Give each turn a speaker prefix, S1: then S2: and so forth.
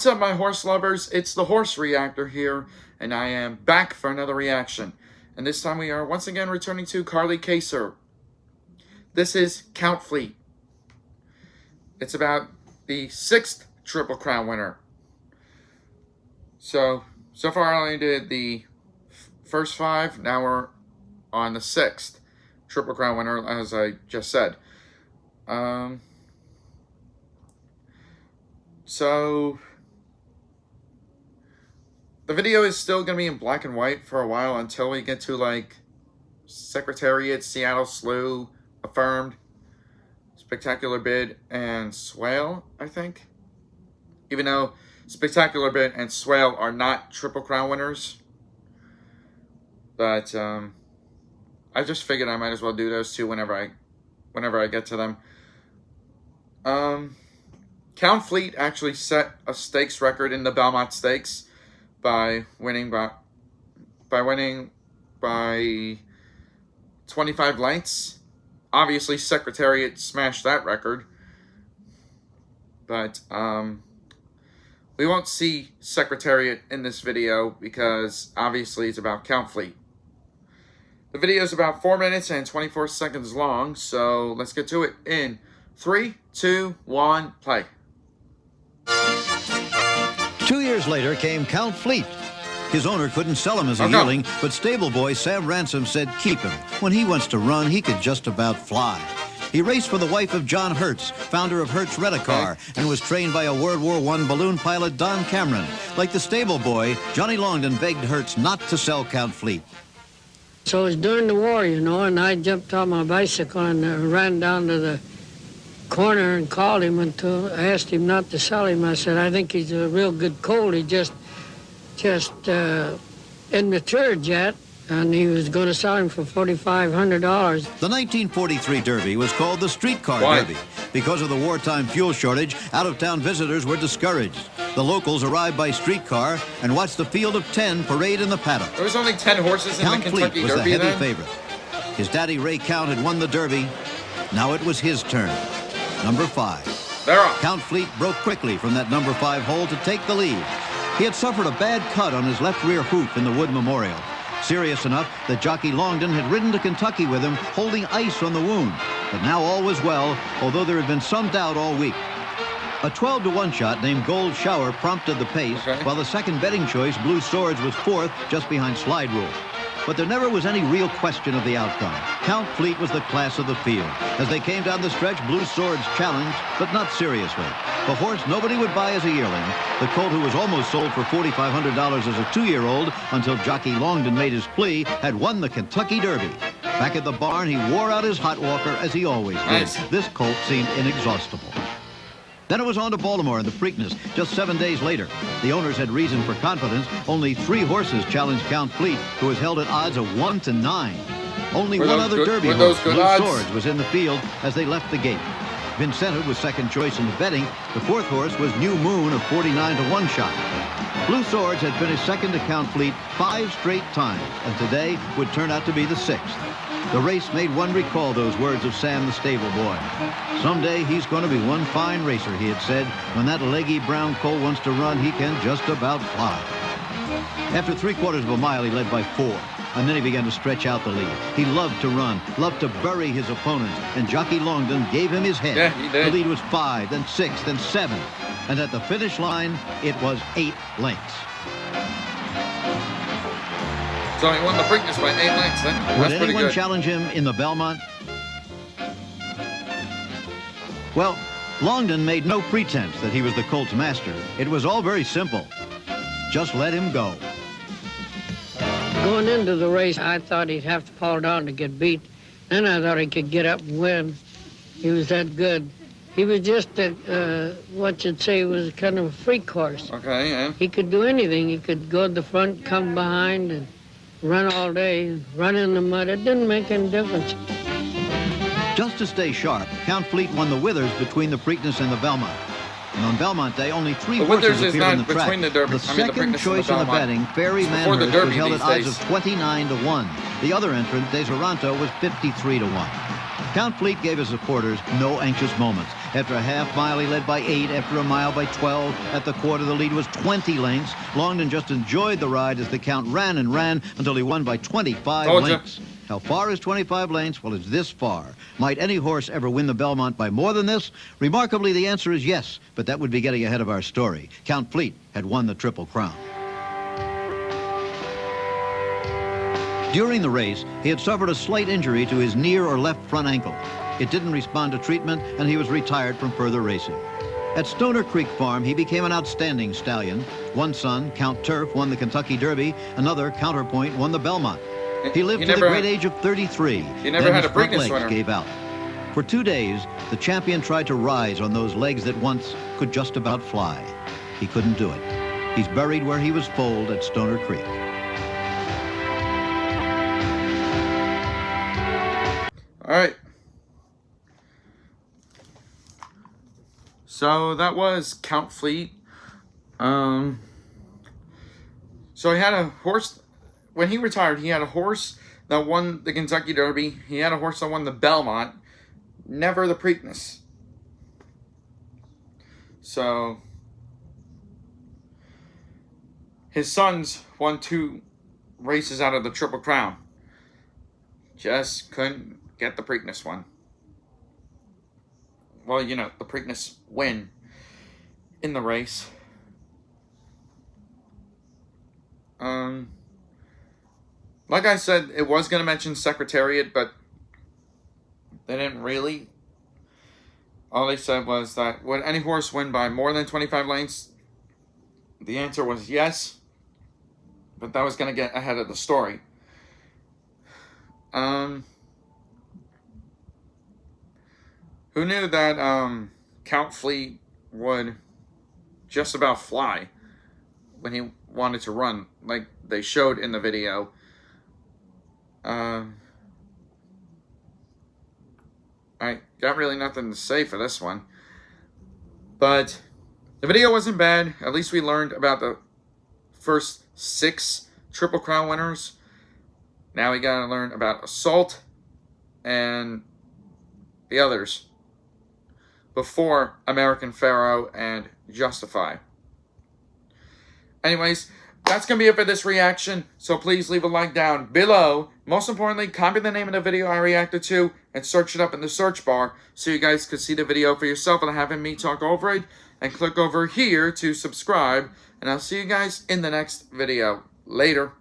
S1: What's up, my horse lovers? It's the Horse Reactor here, and I am back for another reaction. And this time we are once again returning to Carly Kaser. This is Count Fleet. It's about the 6th Triple Crown winner. So far I only did the first 5. Now we're on the 6th Triple Crown winner, as I just said. So the video is still going to be in black and white for a while until we get to, like, Secretariat, Seattle Slew, Affirmed, Spectacular Bid, and Swale, I think. Even though Spectacular Bid and Swale are not Triple Crown winners. But, I just figured I might as well do those two whenever I get to them. Count Fleet actually set a stakes record in the Belmont Stakes by winning by 25 lengths. Obviously, Secretariat smashed that record. But we won't see Secretariat in this video because obviously it's about Count Fleet. The video is about 4 minutes and 24 seconds long, so let's get to it in 3, 2, 1, play.
S2: 2 years later came Count Fleet. His owner couldn't sell him as a yearling, but stable boy Sam Ransom said keep him. When he wants to run, he could just about fly. He raced for the wife of John Hertz, founder of Hertz Rent-A-Car, and was trained by a World War I balloon pilot, Don Cameron. Like the stable boy, Johnny Longden begged Hertz not to sell Count Fleet.
S3: So it was during the war, you know, and I jumped on my bicycle and ran down to the corner and called him and asked him not to sell him. I said, I think he's a real good colt. He just immature yet, and he was going to sell him for $4,500.
S2: The 1943 Derby was called the Streetcar Derby. Because of the wartime fuel shortage, out-of-town visitors were discouraged. The locals arrived by streetcar and watched the field of 10 parade in the paddock.
S1: There was only 10 horses in the Kentucky
S2: Count Fleet was
S1: Derby
S2: the heavy
S1: then?
S2: favorite. His daddy, Ray Count, had won the Derby. Now it was his turn. Number 5.
S1: They're off.
S2: Count Fleet broke quickly from that number 5 hole to take the lead. He had suffered a bad cut on his left rear hoof in the Wood Memorial. Serious enough that jockey Longden had ridden to Kentucky with him, holding ice on the wound. But now all was well, although there had been some doubt all week. A 12-to-1 shot named Gold Shower prompted the pace, while the second betting choice, Blue Swords, was 4th, just behind Slide Rule. But there never was any real question of the outcome. Count Fleet was the class of the field. As they came down the stretch, Blue Swords challenged, but not seriously. The horse nobody would buy as a yearling, the colt who was almost sold for $4,500 as a 2-year-old until jockey Longden made his plea, had won the Kentucky Derby. Back at the barn, he wore out his hot walker as he always did.
S1: Nice.
S2: This colt seemed inexhaustible. Then it was on to Baltimore in the Preakness just 7 days later. The owners had reason for confidence. Only 3 horses challenged Count Fleet, who was held at odds of 1 to 9. Only one other Derby horse, Blue Swords, was in the field as they left the gate. Vincenta was second choice in the betting. The 4th horse was New Moon of 49-to-1 shot. Blue Swords had finished second to Count Fleet 5 straight times, and today would turn out to be the 6th. The race made one recall those words of Sam the stable boy. Someday he's going to be one fine racer, he had said. When that leggy brown colt wants to run, he can just about fly. After 3/4 of a mile, he led by 4. And then he began to stretch out the lead. He loved to run, loved to bury his opponents, and jockey Longden gave him his head.
S1: Yeah, he did.
S2: The lead was 5, then 6, then 7. And at the finish line, it was 8 lengths.
S1: So he won the Preakness by 8 lengths. That's
S2: Would
S1: pretty
S2: anyone
S1: good.
S2: challenge him in the Belmont? Well, Longden made no pretense that he was the colt's master. It was all very simple. Just let him go.
S3: Going into the race, I thought he'd have to fall down to get beat. Then I thought he could get up and win. He was that good. He was just what you'd say was kind of a freak horse.
S1: Okay, yeah.
S3: He could do anything. He could go to the front, come behind, and run all day, run in the mud. It didn't make any difference.
S2: Just to stay sharp, Count Fleet won the Withers between the Preakness and the Belmont. And on Belmont Day, only 3
S1: The
S2: horses
S1: Withers is
S2: appeared on
S1: not
S2: the track.
S1: between the Derby.
S2: The
S1: I mean, the
S2: second
S1: Preakness
S2: choice
S1: and
S2: in
S1: the
S2: the
S1: Belmont.
S2: betting, Ferry
S1: It's before the
S2: Manhurst, was
S1: Derby
S2: held at
S1: these
S2: odds
S1: days.
S2: of 29-to-1. The other entrant, Deseranto, was 53-to-1. Count Fleet gave his supporters no anxious moments. After a half mile, he led by 8. After a mile, by 12. At the quarter, the lead was 20 lengths. Longden just enjoyed the ride as the Count ran and ran until he won by 25 lengths. How far is 25 lengths? Well, it's this far. Might any horse ever win the Belmont by more than this? Remarkably, the answer is yes, but that would be getting ahead of our story. Count Fleet had won the Triple Crown. During the race, he had suffered a slight injury to his near or left front ankle. It didn't respond to treatment, and he was retired from further racing. At Stoner Creek Farm, he became an outstanding stallion. One son, Count Turf, won the Kentucky Derby. Another, Counterpoint, won the Belmont. He lived to the great age of 33.
S1: He never had a Preakness winner.
S2: Gave out. For 2 days, the champion tried to rise on those legs that once could just about fly. He couldn't do it. He's buried where he was foaled at Stoner Creek.
S1: All right. So that was Count Fleet. So he had a horse. When he retired, he had a horse that won the Kentucky Derby. He had a horse that won the Belmont. Never the Preakness. So his sons won 2 races out of the Triple Crown. Just couldn't get the Preakness one. Well, you know, the Preakness win in the race. Like I said, it was going to mention Secretariat, but they didn't really. All they said was that, would any horse win by more than 25 lengths? The answer was yes, but that was going to get ahead of the story. Who knew that Count Fleet would just about fly when he wanted to run, like they showed in the video. I got really nothing to say for this one. But the video wasn't bad. At least we learned about the first 6 Triple Crown winners. Now we gotta learn about Assault and the others before American Pharoah and Justify. Anyways, that's going to be it for this reaction, so please leave a like down below. Most importantly, copy the name of the video I reacted to and search it up in the search bar so you guys could see the video for yourself and having me talk over it. And click over here to subscribe, and I'll see you guys in the next video. Later.